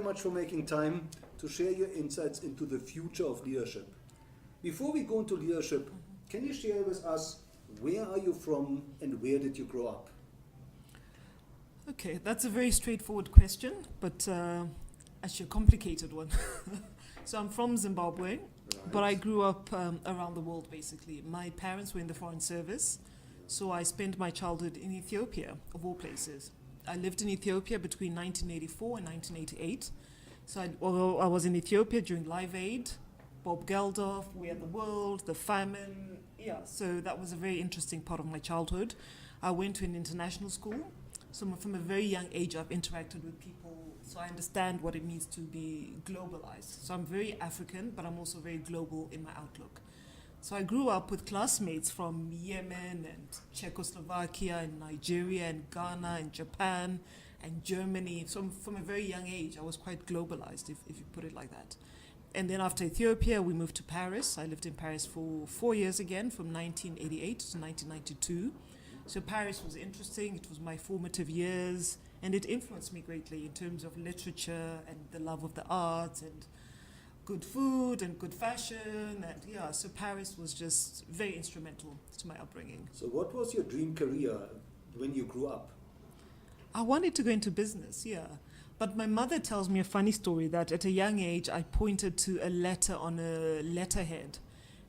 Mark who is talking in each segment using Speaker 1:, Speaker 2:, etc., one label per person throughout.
Speaker 1: much for making time to share your insights into the future of leadership. Before we go into leadership, can you share with us where are you from and where did you grow up?
Speaker 2: Okay, that's a very straightforward question, but actually a complicated one. So I'm from Zimbabwe, right. But I grew up around the world basically. My parents were in the Foreign Service, so I spent my childhood in Ethiopia, of all places. I lived in Ethiopia between 1984 and 1988. So I was in Ethiopia during Live Aid, Bob Geldof, We Are the World, the famine. Yeah, so that was a very interesting part of my childhood. I went to an international school. So from a very young age, I've interacted with people, so I understand what it means to be globalized. So I'm very African, but I'm also very global in my outlook. So I grew up with classmates from Yemen and Czechoslovakia and Nigeria and Ghana and Japan and Germany. So from a very young age, I was quite globalized, if you put it like that. And then after Ethiopia, we moved to Paris. I lived in Paris for 4 years again, from 1988 to 1992. So Paris was interesting. It was my formative years, and it influenced me greatly in terms of literature and the love of the arts and good food and good fashion. And yeah, so Paris was just very instrumental to my upbringing.
Speaker 1: So what was your dream career when you grew up?
Speaker 2: I wanted to go into business, yeah. But my mother tells me a funny story that at a young age, I pointed to a letter on a letterhead,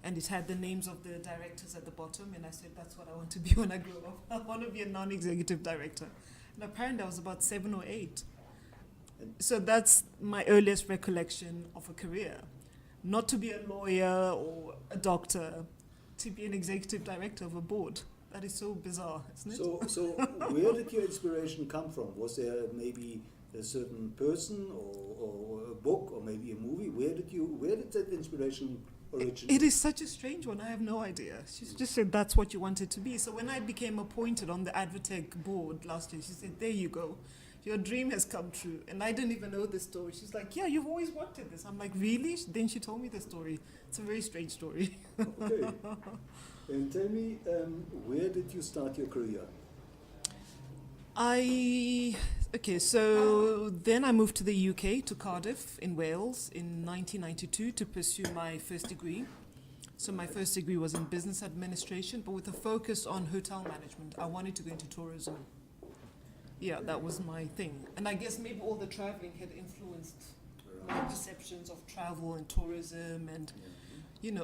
Speaker 2: and it had the names of the directors at the bottom, and I said, that's what I want to be when I grow up. I want to be a non-executive director. And apparently I was about 7 or 8. So that's my earliest recollection of a career. Not to be a lawyer or a doctor, to be an executive director of a board. That is so bizarre, isn't it?
Speaker 1: So where did your inspiration come from? Was there maybe a certain person or a book or maybe a movie? Where did that inspiration originate?
Speaker 2: It is such a strange one. I have no idea. She just said that's what you wanted to be. So when I became appointed on the Advotech board last year, she said, there you go. Your dream has come true. And I didn't even know this story. She's like, yeah, you've always wanted this. I'm like, really? Then she told me the story. It's a very strange story.
Speaker 1: Okay. And tell me, where did you start your career?
Speaker 2: So then I moved to the UK, to Cardiff in Wales in 1992 to pursue my first degree. So my first degree was in business administration, but with a focus on hotel management. I wanted to go into tourism. Yeah, that was my thing. And I guess maybe all the traveling had influenced my perceptions of travel and tourism and,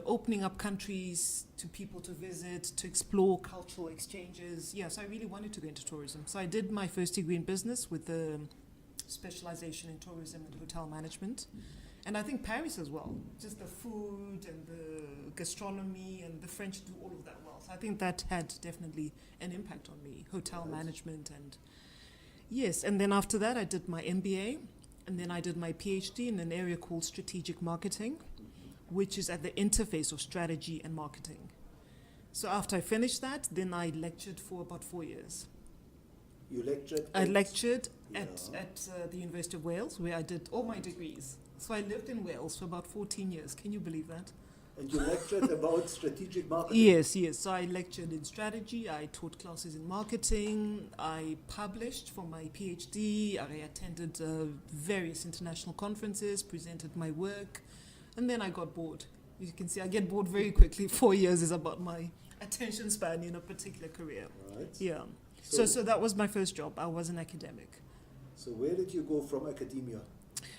Speaker 2: opening up countries to people to visit, to explore cultural exchanges. Yeah, so I really wanted to go into tourism. So I did my first degree in business with a specialization in tourism and hotel management. And I think Paris as well, just the food and the gastronomy, and the French do all of that well. So I think that had definitely an impact on me, hotel management. And yes, and then after that I did my MBA, and then I did my PhD in an area called strategic marketing, which is at the interface of strategy and marketing. So after I finished that, then I lectured for about 4 years.
Speaker 1: You lectured?
Speaker 2: I lectured at the University of Wales, where I did all my degrees. So I lived in Wales for about 14 years. Can you believe that?
Speaker 1: And you lectured about strategic marketing?
Speaker 2: Yes. So I lectured in strategy. I taught classes in marketing. I published for my PhD. I attended various international conferences, presented my work. And then I got bored. You can see I get bored very quickly. 4 years is about my attention span in a particular career.
Speaker 1: Right.
Speaker 2: Yeah. So that was my first job. I was an academic.
Speaker 1: So where did you go from academia?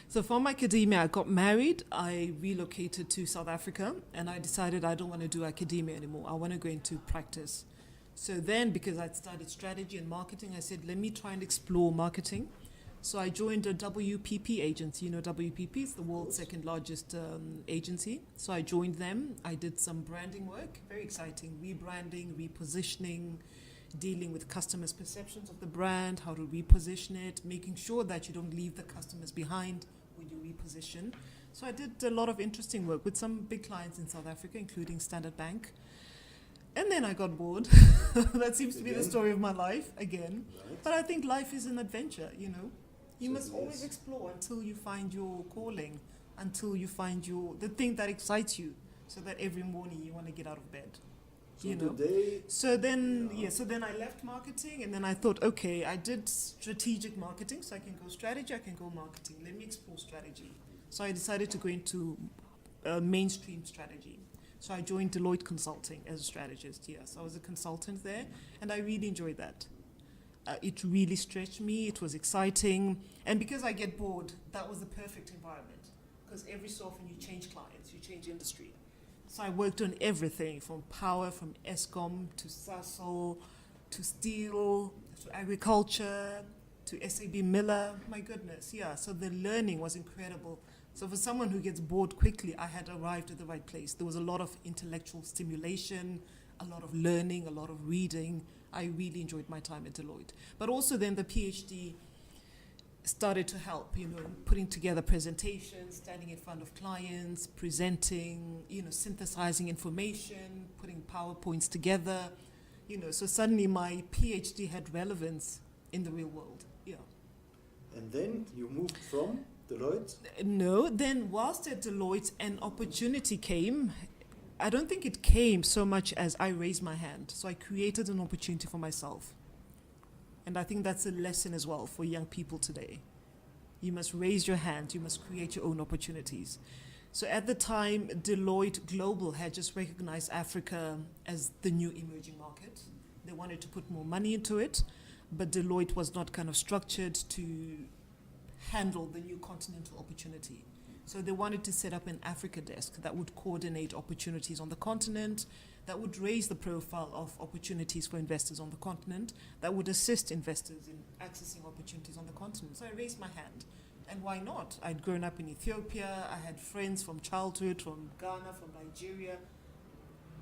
Speaker 2: So from academia, I got married. I relocated to South Africa, and I decided I don't want to do academia anymore. I want to go into practice. So then, because I'd studied strategy and marketing, I said, let me try and explore marketing. So I joined a WPP agency. You know, WPP is the world's second largest agency. So I joined them. I did some branding work, very exciting, rebranding, repositioning, dealing with customers' perceptions of the brand, how to reposition it, making sure that you don't leave the customers behind when you reposition. So I did a lot of interesting work with some big clients in South Africa, including Standard Bank. And then I got bored. That seems to be the story of my life again. Right. But I think life is an adventure, You must always explore until you find your calling, until you find the thing that excites you, so that every morning you want to get out of bed.
Speaker 1: So
Speaker 2: you know.
Speaker 1: today,
Speaker 2: So then I left marketing, and then I thought, okay, I did strategic marketing, so I can go strategy, I can go marketing. Let me explore strategy. So I decided to go into mainstream strategy. So I joined Deloitte Consulting as a strategist. Yes, I was a consultant there, and I really enjoyed that. It really stretched me. It was exciting, and because I get bored, that was the perfect environment. Because every so often you change clients, you change industry. So I worked on everything from power, from Eskom to Sasol, to steel, to agriculture, to SAB Miller. My goodness, yeah. So the learning was incredible. So for someone who gets bored quickly, I had arrived at the right place. There was a lot of intellectual stimulation, a lot of learning, a lot of reading. I really enjoyed my time at Deloitte. But also then the PhD started to help, putting together presentations, standing in front of clients, presenting, synthesizing information, putting PowerPoints together, so suddenly my PhD had relevance in the real world. Yeah.
Speaker 1: and then you moved from Deloitte?
Speaker 2: No, then whilst at Deloitte, an opportunity came. I don't think it came so much as I raised my hand. So I created an opportunity for myself. And I think that's a lesson as well for young people today. You must raise your hand. You must create your own opportunities. So at the time, Deloitte Global had just recognized Africa as the new emerging market. They wanted to put more money into it, but Deloitte was not kind of structured to handle the new continental opportunity. So they wanted to set up an Africa desk that would coordinate opportunities on the continent, that would raise the profile of opportunities for investors on the continent, that would assist investors in accessing opportunities on the continent. So I raised my hand. And why not? I'd grown up in Ethiopia. I had friends from childhood, from Ghana, from Nigeria.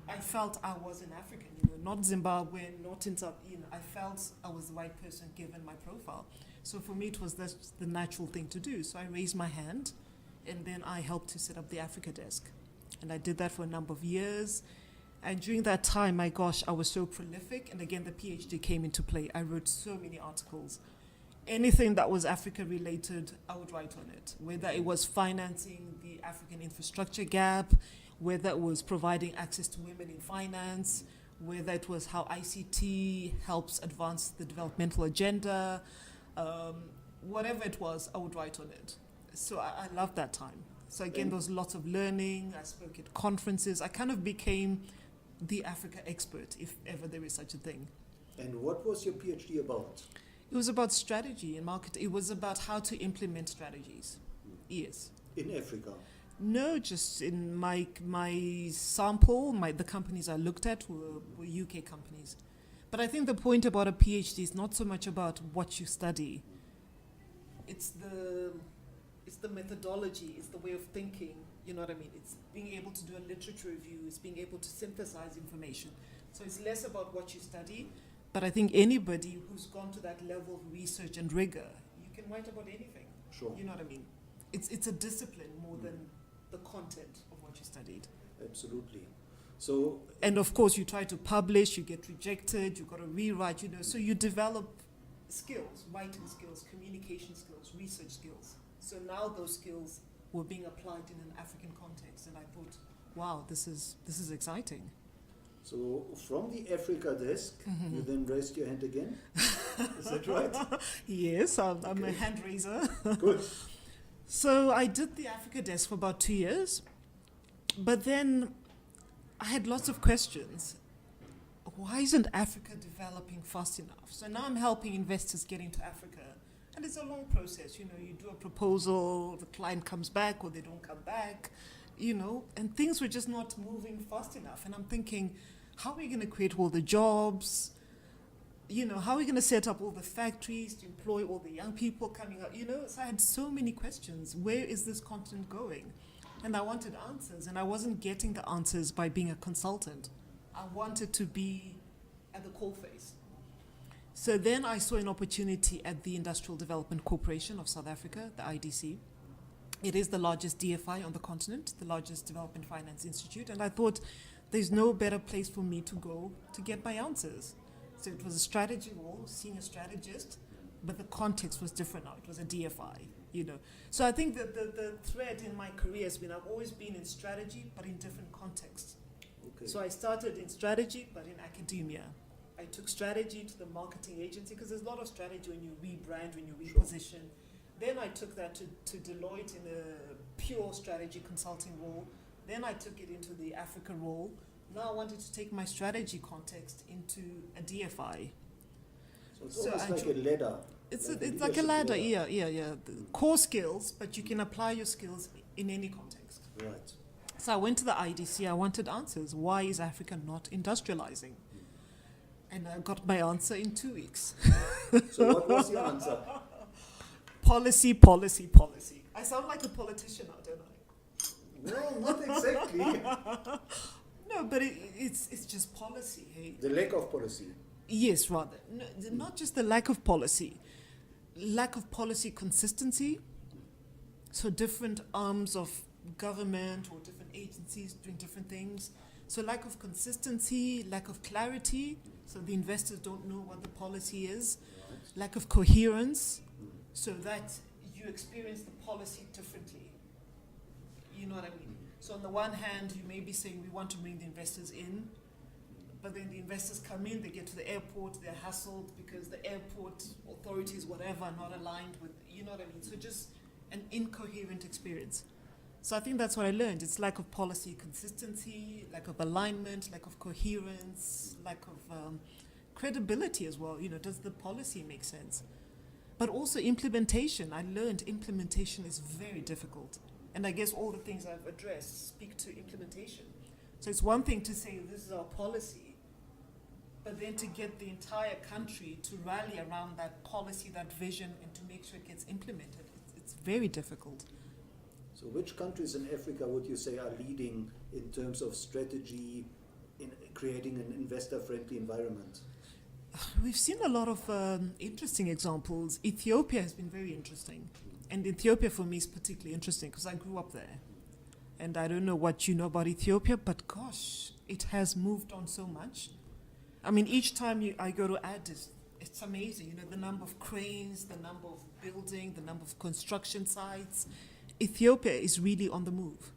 Speaker 2: I felt I was an African, not Zimbabwean, not in South, I felt I was the right person given my profile. So for me, it was the natural thing to do. So I raised my hand, and then I helped to set up the Africa desk. And I did that for a number of years. And during that time, my gosh, I was so prolific. And again, the PhD came into play. I wrote so many articles. Anything that was Africa related, I would write on it. Whether it was financing the African infrastructure gap, whether it was providing access to women in finance, whether it was how ICT helps advance the developmental agenda, whatever it was, I would write on it. So I loved that time. So again, there was lots of learning. I spoke at conferences. I kind of became the Africa expert, if ever there is such a thing.
Speaker 1: And what was your PhD about?
Speaker 2: It was about strategy and market. It was about how to implement strategies. Yes.
Speaker 1: In Africa?
Speaker 2: No, just in my sample, the companies I looked at were UK companies. But I think the point about a PhD is not so much about what you study. It's the methodology, it's the way of thinking, you know what I mean? It's being able to do a literature review, it's being able to synthesize information. So it's less about what you study, but I think anybody who's gone to that level of research and rigor, you can write about anything.
Speaker 1: Sure.
Speaker 2: You know what I mean? It's a discipline more than the content of what you studied.
Speaker 1: Absolutely. So,
Speaker 2: and of course, you try to publish, you get rejected, you've got to rewrite, so you develop skills, writing skills, communication skills, research skills. So now those skills were being applied in an African context, and I thought, wow, this is exciting.
Speaker 1: So from the Africa desk, you then raised your hand again? Is that right?
Speaker 2: Yes, I'm a hand raiser.
Speaker 1: Good.
Speaker 2: So I did the Africa desk for about 2 years, but then I had lots of questions. Why isn't Africa developing fast enough? So now I'm helping investors get into Africa. And it's a long process, you do a proposal, the client comes back or they don't come back, and things were just not moving fast enough. And I'm thinking, how are we going to create all the jobs? How are we going to set up all the factories to employ all the young people coming out? So I had so many questions. Where is this continent going? And I wanted answers, and I wasn't getting the answers by being a consultant. I wanted to be at the coalface. So then I saw an opportunity at the Industrial Development Corporation of South Africa, the IDC. It is the largest DFI on the continent, the largest development finance institute, and I thought there's no better place for me to go to get my answers. So it was a strategy role, senior strategist, but the context was different now. It was a DFI, So I think that the thread in my career has been I've always been in strategy, but in different contexts.
Speaker 1: Okay.
Speaker 2: So I started in strategy, but in academia. I took strategy to the marketing agency because there's a lot of strategy when you rebrand, when you reposition. Then I took that to Deloitte in a pure strategy consulting role. Then I took it into the Africa role. Now I wanted to take my strategy context into a DFI.
Speaker 1: So it's almost like a ladder.
Speaker 2: It's like a ladder, yeah. The core skills, but you can apply your skills in any context.
Speaker 1: Right.
Speaker 2: So I went to the IDC, I wanted answers. Why is Africa not industrializing? And I got my answer in 2 weeks.
Speaker 1: So what was your answer?
Speaker 2: Policy, policy, policy. I sound like a politician now, don't I?
Speaker 1: No, not exactly.
Speaker 2: No, but it's just policy, hey?
Speaker 1: The lack of policy.
Speaker 2: Yes, rather. No, not just the lack of policy consistency. So different arms of government or different agencies doing different things. So lack of consistency, lack of clarity. So the investors don't know what the policy is.
Speaker 1: Right.
Speaker 2: Lack of coherence, so that you experience the policy differently. You know what I mean? So on the one hand, you may be saying we want to bring the investors in, but then the investors come in, they get to the airport, they're hassled because the airport authorities, whatever, are not aligned with, you know what I mean? So just an incoherent experience. So I think that's what I learned. It's lack of policy consistency, lack of alignment, lack of coherence, lack of credibility as well. You know, does the policy make sense? But also implementation. I learned implementation is very difficult. And I guess all the things I've addressed speak to implementation. So it's one thing to say this is our policy, but then to get the entire country to rally around that policy, that vision, and to make sure it gets implemented, it's very difficult.
Speaker 1: So which countries in Africa would you say are leading in terms of strategy in creating an investor-friendly environment?
Speaker 2: We've seen a lot of interesting examples. Ethiopia has been very interesting. And Ethiopia for me is particularly interesting because I grew up there. And I don't know what you know about Ethiopia, but gosh, it has moved on so much. I mean, each time I go to Addis, it's amazing. You know, the number of cranes, the number of building, the number of construction sites. Ethiopia is really on the move.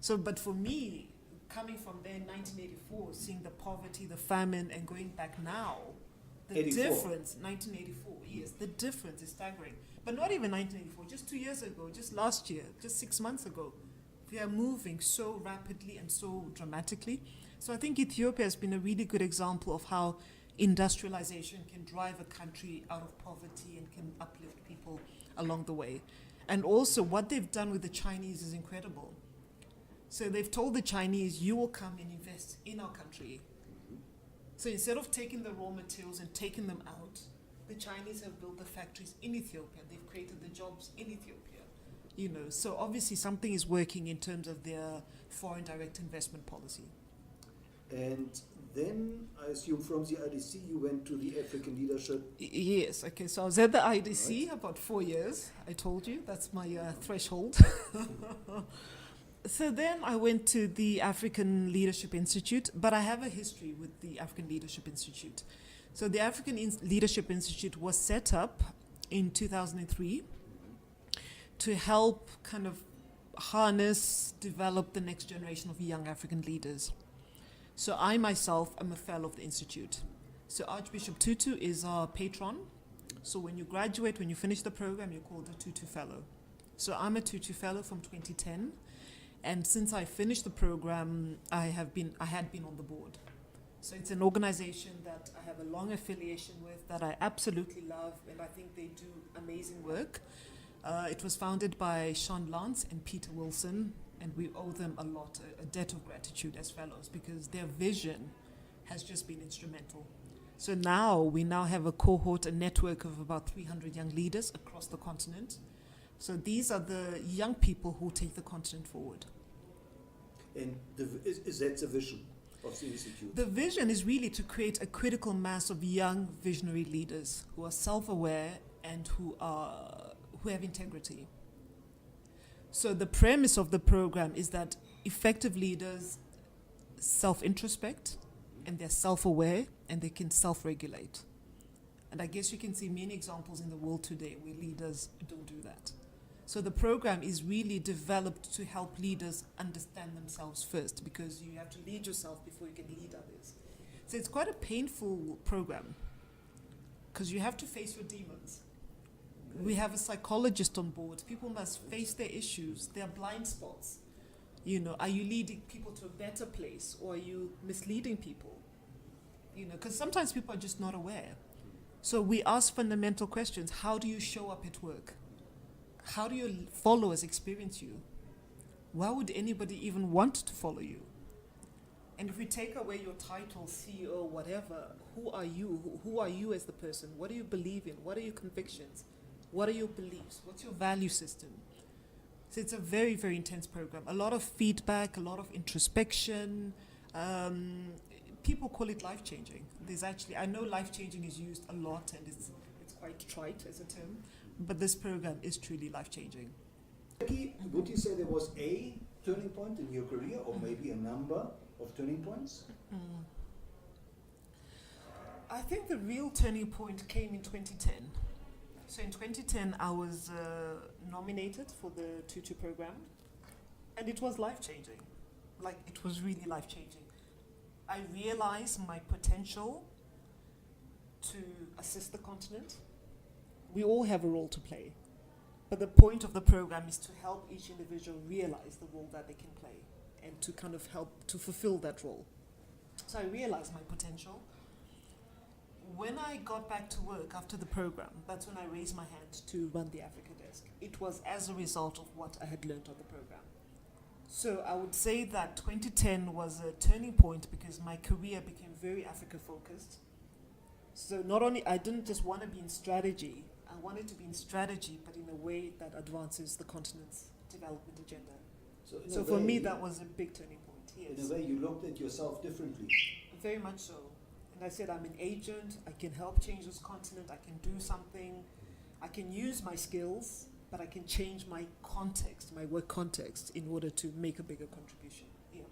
Speaker 2: So, but for me, coming from there in 1984, seeing the poverty, the famine, and going back now, the
Speaker 1: 84.
Speaker 2: difference, 1984, yes, the difference is staggering. But not even 1984, just 2 years ago, just last year, just 6 months ago. We are moving so rapidly and so dramatically. So I think Ethiopia has been a really good example of how industrialization can drive a country out of poverty and can uplift people along the way. And also what they've done with the Chinese is incredible. So they've told the Chinese, you will come and invest in our country. So instead of taking the raw materials and taking them out, the Chinese have built the factories in Ethiopia. They've created the jobs in Ethiopia. You know, so obviously something is working in terms of their foreign direct investment policy.
Speaker 1: And then I assume from the IDC you went to the African leadership.
Speaker 2: Yes, okay, so I was at the IDC about 4 years. I told you, that's my threshold. So then I went to the African Leadership Institute, but I have a history with the African Leadership Institute. So the African Leadership Institute was set up in 2003 to help kind of harness, develop the next generation of young African leaders. So I myself am a fellow of the Institute. So Archbishop Tutu is our patron. So when you graduate, when you finish the program, you're called a Tutu Fellow. So I'm a Tutu Fellow from 2010. And since I finished the program, I had been on the board. So it's an organization that I have a long affiliation with, that I absolutely love, and I think they do amazing work. It was founded by Sean Lance and Peter Wilson, and we owe them a lot, a debt of gratitude as fellows, because their vision has just been instrumental. So we now have a cohort, a network of about 300 young leaders across the continent. So these are the young people who take the continent forward.
Speaker 1: And is that the vision of the Institute?
Speaker 2: The vision is really to create a critical mass of young visionary leaders who are self-aware and who have integrity. So the premise of the program is that effective leaders self-introspect and they're self-aware and they can self-regulate. And I guess you can see many examples in the world today where leaders don't do that. So the program is really developed to help leaders understand themselves first, because you have to lead yourself before you can lead others. So it's quite a painful program, because you have to face your demons. We have a psychologist on board. People must face their issues, their blind spots. You know, are you leading people to a better place, or are you misleading people? You know, because sometimes people are just not aware. So we ask fundamental questions. How do you show up at work? How do your followers experience you? Why would anybody even want to follow you? And if we take away your title, CEO, whatever, who are you? Who are you as the person? What do you believe in? What are your convictions? What are your beliefs? What's your value system? So it's a very, very intense program. A lot of feedback, a lot of introspection. People call it life-changing. There's actually, I know life-changing is used a lot, and it's quite trite as a term, but this program is truly life-changing.
Speaker 1: Jackie, would you say there was a turning point in your career, or maybe a number of turning points?
Speaker 2: I think the real turning point came in 2010. So in 2010, I was nominated for the Tutu program, and it was life-changing. Like, it was really life-changing. I realized my potential to assist the continent. We all have a role to play, but the point of the program is to help each individual realize the role that they can play, and to kind of help to fulfill that role. So I realized my potential. When I got back to work after the program, that's when I raised my hand to run the Africa Desk. It was as a result of what I had learned on the program. So I would say that 2010 was a turning point, because my career became very Africa-focused. So not only, I didn't just want to be in strategy, I wanted to be in strategy, but in a way that advances the continent's development agenda. So for me, that was a big turning point, yes.
Speaker 1: In a way, you looked at yourself differently.
Speaker 2: Very much so. And I said, I'm an agent, I can help change this continent, I can do something, I can use my skills, but I can change my context, my work context, in order to make a bigger contribution. Yeah.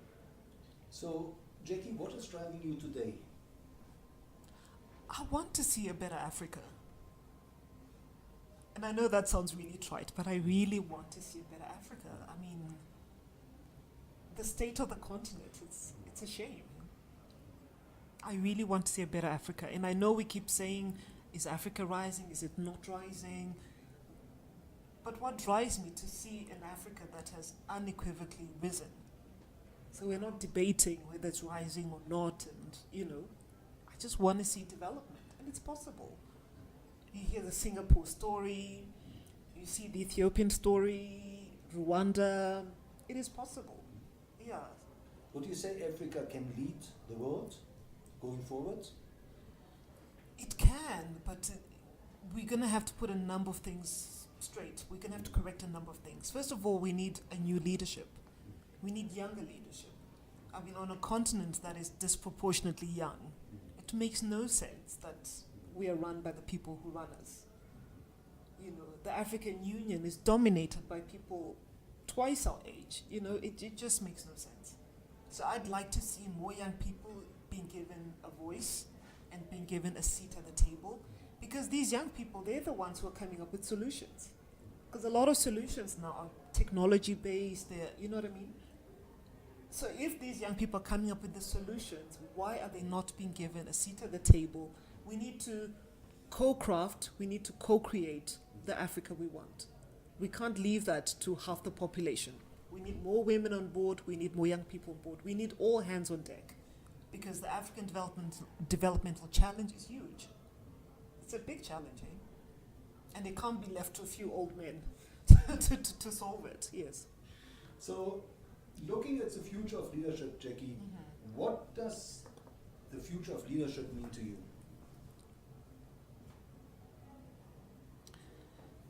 Speaker 1: So, Jackie, what is driving you today?
Speaker 2: I want to see a better Africa. And I know that sounds really trite, but I really want to see a better Africa. I mean, the state of the continent, it's a shame. I really want to see a better Africa. And I know we keep saying, is Africa rising? Is it not rising? But what drives me to see an Africa that has unequivocally risen? So we're not debating whether it's rising or not, and, you know, I just want to see development, and it's possible. You hear the Singapore story, you see the Ethiopian story, Rwanda, it is possible, yeah.
Speaker 1: Would you say Africa can lead the world going forward?
Speaker 2: It can, but we're going to have to put a number of things straight. We're going to have to correct a number of things. First of all, we need a new leadership. We need younger leadership. I mean, on a continent that is disproportionately young, it makes no sense that we are run by the people who run us. You know, the African Union is dominated by people twice our age. You know, it just makes no sense. So I'd like to see more young people being given a voice and being given a seat at the table, because these young people, they're the ones who are coming up with solutions. Because a lot of solutions now are technology-based, you know what I mean? So if these young people are coming up with the solutions, why are they not being given a seat at the table? We need to co-craft, we need to co-create the Africa we want. We can't leave that to half the population. We need more women on board, we need more young people on board, we need all hands on deck. Because the African developmental challenge is huge. It's a big challenge, eh? And it can't be left to a few old men to solve it, yes.
Speaker 1: So, looking at the future of leadership, Jackie, what does the future of leadership mean to you?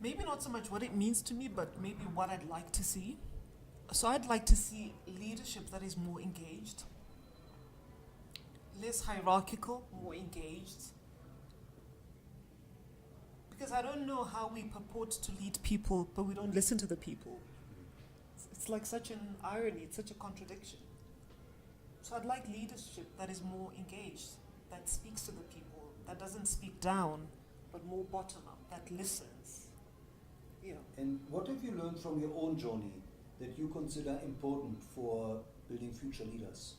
Speaker 2: Maybe not so much what it means to me, but maybe what I'd like to see. So I'd like to see leadership that is more engaged, less hierarchical, more engaged. Because I don't know how we purport to lead people, but we don't listen to the people. It's like such an irony, it's such a contradiction. So I'd like leadership that is more engaged, that speaks to the people, that doesn't speak down, but more bottom up, that listens. Yeah.
Speaker 1: And what have you learned from your own journey that you consider important for building future leaders?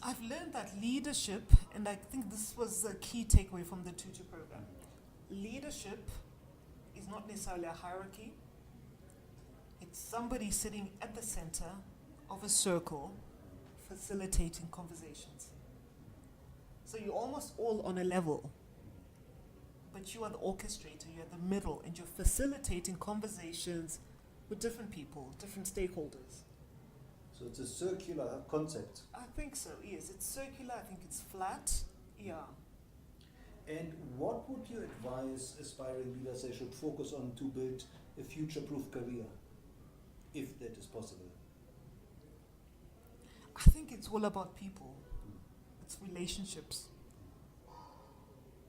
Speaker 2: I've learned that leadership, and I think this was a key takeaway from the tutor program, leadership is not necessarily a hierarchy. It's somebody sitting at the center of a circle facilitating conversations. So you're almost all on a level, but you are the orchestrator, you're the middle, and you're facilitating conversations with different people, different stakeholders.
Speaker 1: So it's a circular concept.
Speaker 2: I think so, yes. It's circular, I think it's flat, yeah.
Speaker 1: And what would you advise aspiring leaders they should focus on to build a future-proof career, if that is possible?
Speaker 2: I think it's all about people. It's relationships.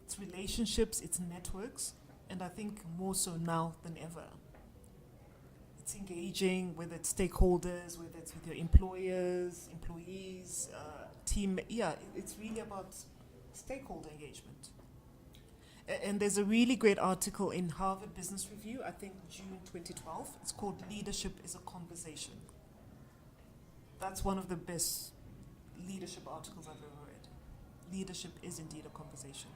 Speaker 2: It's relationships, it's networks, and I think more so now than ever. It's engaging, whether it's stakeholders, whether it's with your employers, employees, team. Yeah, it's really about stakeholder engagement. And there's a really great article in Harvard Business Review, I think June 2012. It's called Leadership is a Conversation. That's one of the best leadership articles I've ever read. Leadership is indeed a conversation.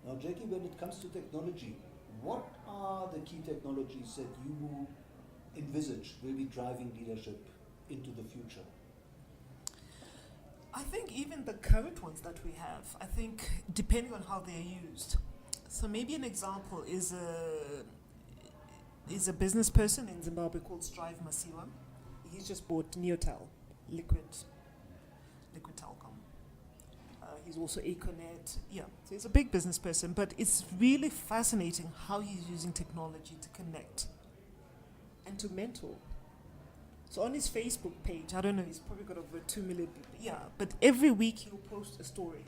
Speaker 1: Now, Jackie, when it comes to technology, what are the key technologies that you envisage will be driving leadership into the future?
Speaker 2: I think even the current ones that we have, I think depending on how they're used. So maybe an example is a business person in Zimbabwe called Strive Masiwa. He's just bought Neotel, Liquid Telecom. He's also Econet. Yeah, so he's a big business person, but it's really fascinating how he's using technology to connect and to mentor. So on his Facebook page, I don't know, he's probably got over 2 million people. Yeah, but every week he'll post a story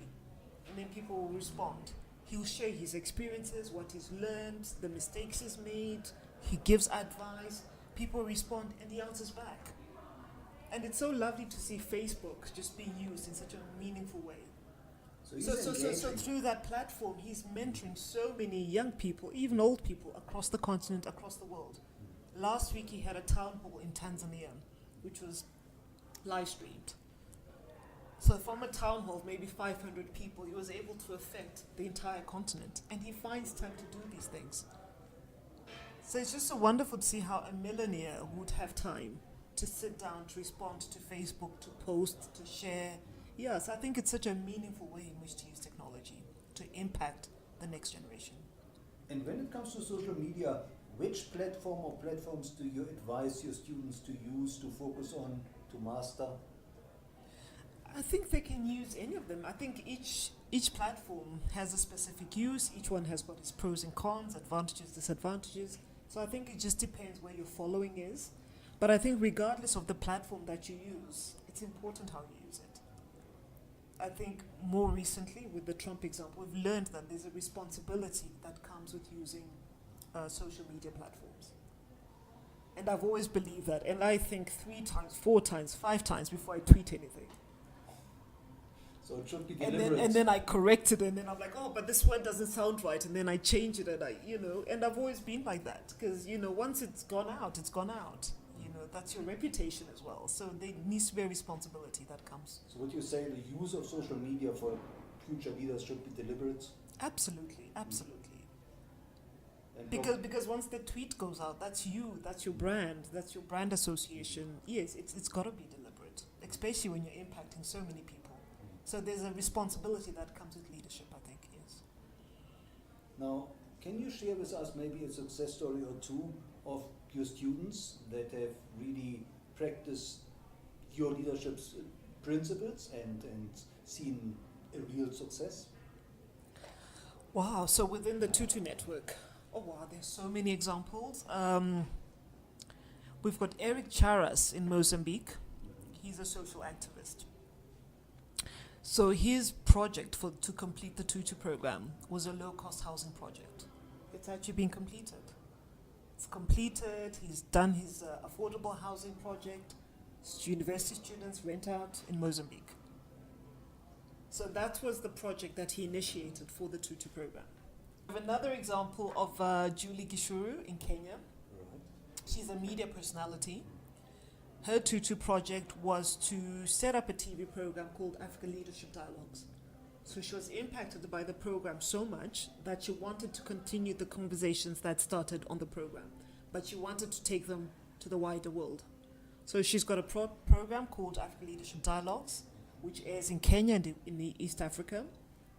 Speaker 2: and then people will respond. He'll share his experiences, what he's learned, the mistakes he's made. He gives advice, people respond, and he answers back. And it's so lovely to see Facebook just being used in such a meaningful way. So through that platform, he's mentoring so many young people, even old people, across the continent, across the world. Last week he had a town hall in Tanzania, which was live streamed. So from a town hall of maybe 500 people, he was able to affect the entire continent. And he finds time to do these things. So it's just so wonderful to see how a millionaire would have time to sit down, to respond to Facebook, to post, to share. Yes, I think it's such a meaningful way in which to use technology to impact the next generation.
Speaker 1: And when it comes to social media, which platform or platforms do you advise your students to use, to focus on, to master?
Speaker 2: I think they can use any of them. I think each platform has a specific use. Each one has got its pros and cons, advantages, disadvantages. So I think it just depends where your following is. But I think regardless of the platform that you use, it's important how you use it. I think more recently with the Trump example, we've learned that there's a responsibility that comes with using social media platforms. And I've always believed that. And I think 3 times, 4 times, 5 times before I tweet anything.
Speaker 1: So it should be deliberate.
Speaker 2: And then I correct it, and then I'm like, oh, but this word doesn't sound right, and then I change it, and I've always been like that, because, once it's gone out, it's gone out. That's your reputation as well. So there needs to be a responsibility that comes.
Speaker 1: So would you say the use of social media for future leaders should be deliberate?
Speaker 2: Absolutely.
Speaker 1: And
Speaker 2: because once the tweet goes out, that's you, that's your brand association. Yes, it's got to be deliberate, especially when you're impacting so many people. So there's a responsibility that comes with leadership, I think, yes.
Speaker 1: Now, can you share with us maybe a success story or two of your students that have really practiced your leadership's principles and seen a real success?
Speaker 2: Wow, so within the Tutu network, there's so many examples. We've got Eric Charas in Mozambique. He's a social activist. So his project to complete the Tutu program was a low-cost housing project. It's actually been completed. It's completed. He's done his affordable housing project. University students rent out in Mozambique. So that was the project that he initiated for the Tutu program. I have another example of Julie Gishuru in Kenya.
Speaker 1: Right.
Speaker 2: She's a media personality. Her Tutu project was to set up a TV program called Africa Leadership Dialogues. So she was impacted by the program so much that she wanted to continue the conversations that started on the program, but she wanted to take them to the wider world. So she's got a program called Africa Leadership Dialogues, which airs in Kenya and in the East Africa.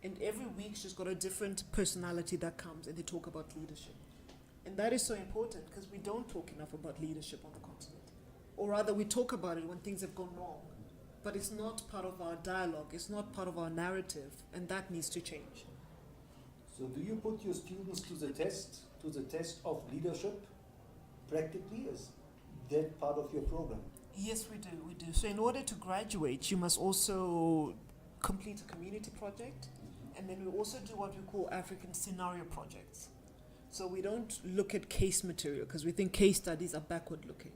Speaker 2: And every week she's got a different personality that comes and they talk about leadership. And that is so important because we don't talk enough about leadership on the continent. Or rather, we talk about it when things have gone wrong. But it's not part of our dialogue, it's not part of our narrative, and that needs to change.
Speaker 1: So do you put your students to the test of leadership practically? Is that part of your program?
Speaker 2: Yes, we do. So in order to graduate, you must also complete a community project, and then we also do what we call African scenario projects. So we don't look at case material because we think case studies are backward looking.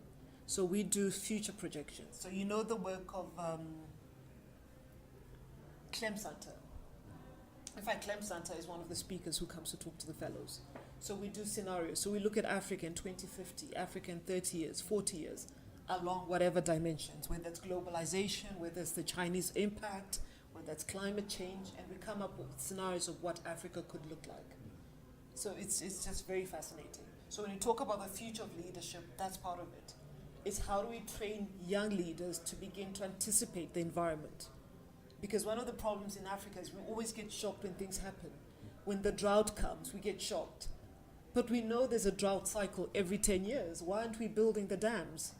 Speaker 2: So we do future projections. So you know the work of Clem Santa. In fact, Clem Santa is one of the speakers who comes to talk to the fellows. So we do scenarios. So we look at Africa in 2050, Africa in 30 years, 40 years, along whatever dimensions, whether it's globalization, whether it's the Chinese impact, whether it's climate change, and we come up with scenarios of what Africa could look like. So it's just very fascinating. So when you talk about the future of leadership, that's part of it. It's how do we train young leaders to begin to anticipate the environment? Because one of the problems in Africa is we always get shocked when things happen. When the drought comes, we get shocked. But we know there's a drought cycle every 10 years. Why aren't we building the dams?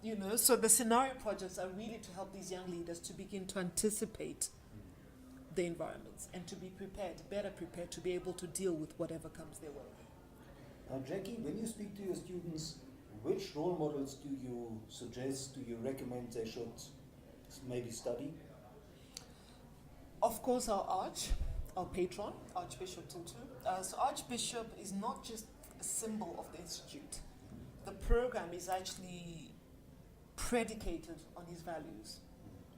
Speaker 2: You know, so the scenario projects are really to help these young leaders to begin to anticipate the environments and to be prepared, better prepared to be able to deal with whatever comes their way.
Speaker 1: Now, Jackie, when you speak to your students, which role models do you suggest, do you recommend they should maybe study?
Speaker 2: Of course, our patron, Archbishop Tutu. So Archbishop is not just a symbol of the institute. The program is actually predicated on his values.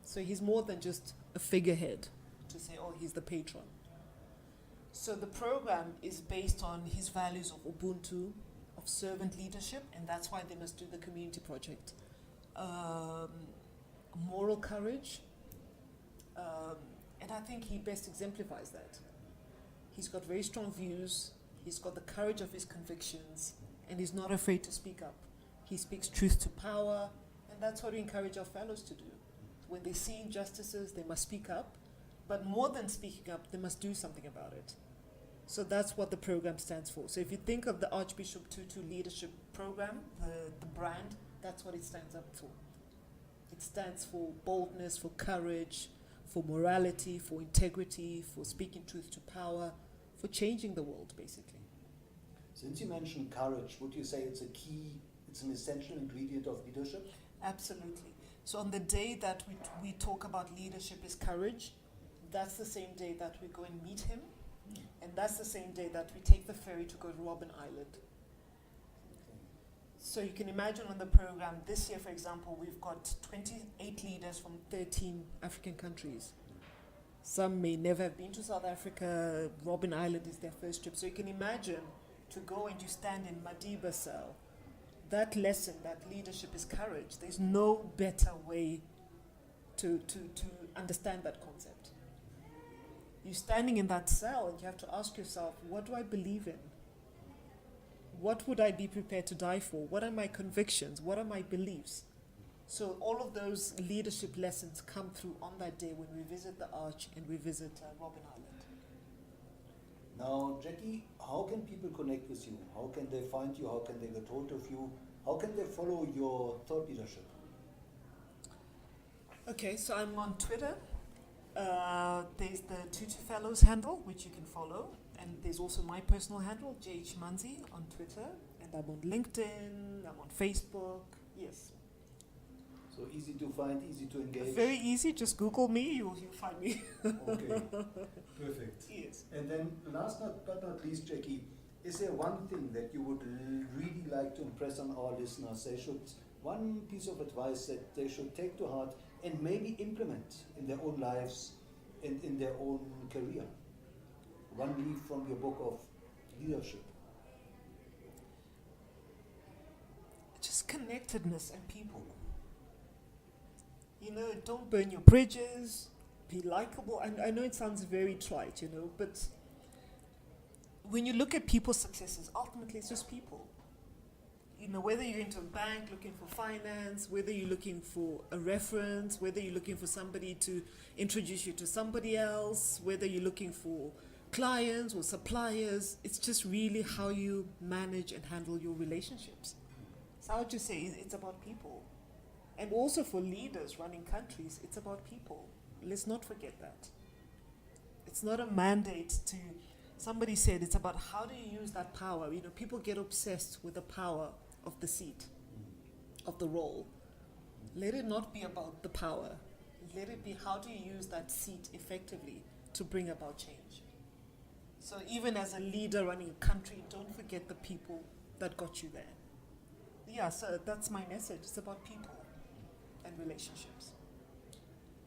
Speaker 2: So he's more than just a figurehead to say, oh, he's the patron. So the program is based on his values of Ubuntu, of servant leadership, and that's why they must do the community project. Moral courage, and I think he best exemplifies that. He's got very strong views, he's got the courage of his convictions, and he's not afraid to speak up. He speaks truth to power, and that's what we encourage our fellows to do. When they see injustices, they must speak up, but more than speaking up, they must do something about it. So that's what the program stands for. So if you think of the Archbishop Tutu Leadership Program, the brand, that's what it stands up for. It stands for boldness, for courage, for morality, for integrity, for speaking truth to power, for changing the world, basically.
Speaker 1: Since you mentioned courage, would you say it's an essential ingredient of leadership?
Speaker 2: Absolutely. So on the day that we talk about leadership is courage, that's the same day that we go and meet him, and that's the same day that we take the ferry to go to Robben Island. So you can imagine on the program, this year, for example, we've got 28 leaders from 13 African countries. Some may never have been to South Africa. Robben Island is their first trip. So you can imagine to go and you stand in Madiba cell. That lesson, that leadership is courage. There's no better way to understand that concept. You're standing in that cell and you have to ask yourself, what do I believe in? What would I be prepared to die for? What are my convictions? What are my beliefs? So all of those leadership lessons come through on that day when we visit the Arch and we visit Robben Island.
Speaker 1: Now, Jackie, how can people connect with you? How can they find you? How can they get hold of you? How can they follow your thought leadership?
Speaker 2: Okay, so I'm on Twitter. There's the Tutu Fellows handle, which you can follow. And there's also my personal handle, Chimhanzi, on Twitter. And I'm on LinkedIn, I'm on Facebook, yes.
Speaker 1: So easy to find, easy to engage.
Speaker 2: Very easy, just Google me, you'll find me.
Speaker 1: Okay, perfect.
Speaker 2: Yes.
Speaker 1: And then last but not least, Jackie, is there one thing that you would really like to impress on our listeners? One piece of advice that they should take to heart and maybe implement in their own lives and in their own career? one leaf from your book of leadership?
Speaker 2: Just connectedness and people. You know, don't burn your bridges, be likable. I know it sounds very trite, you know, but when you look at people's successes, ultimately it's just people. You know, whether you're into a bank looking for finance, whether you're looking for a reference, whether you're looking for somebody to introduce you to somebody else, whether you're looking for clients or suppliers, it's just really how you manage and handle your relationships. So I would just say it's about people. And also for leaders running countries, it's about people. Let's not forget that. It's not a mandate to, somebody said it's about how do you use that power. You know, people get obsessed with the power of the seat, of the role. Let it not be about the power. Let it be how do you use that seat effectively to bring about change. So even as a leader running a country, don't forget the people that got you there. Yeah, so that's my message. It's about people and relationships.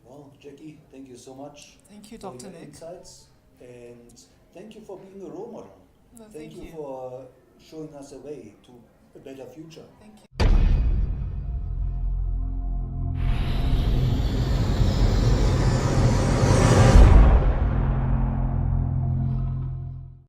Speaker 1: Well, Jackie, thank you so much.
Speaker 2: Thank you,
Speaker 1: for
Speaker 2: Dr.
Speaker 1: your
Speaker 2: Nick.
Speaker 1: insights, and thank you for being a role model.
Speaker 2: No,
Speaker 1: Thank you for showing us a way to a better future.
Speaker 2: Thank you.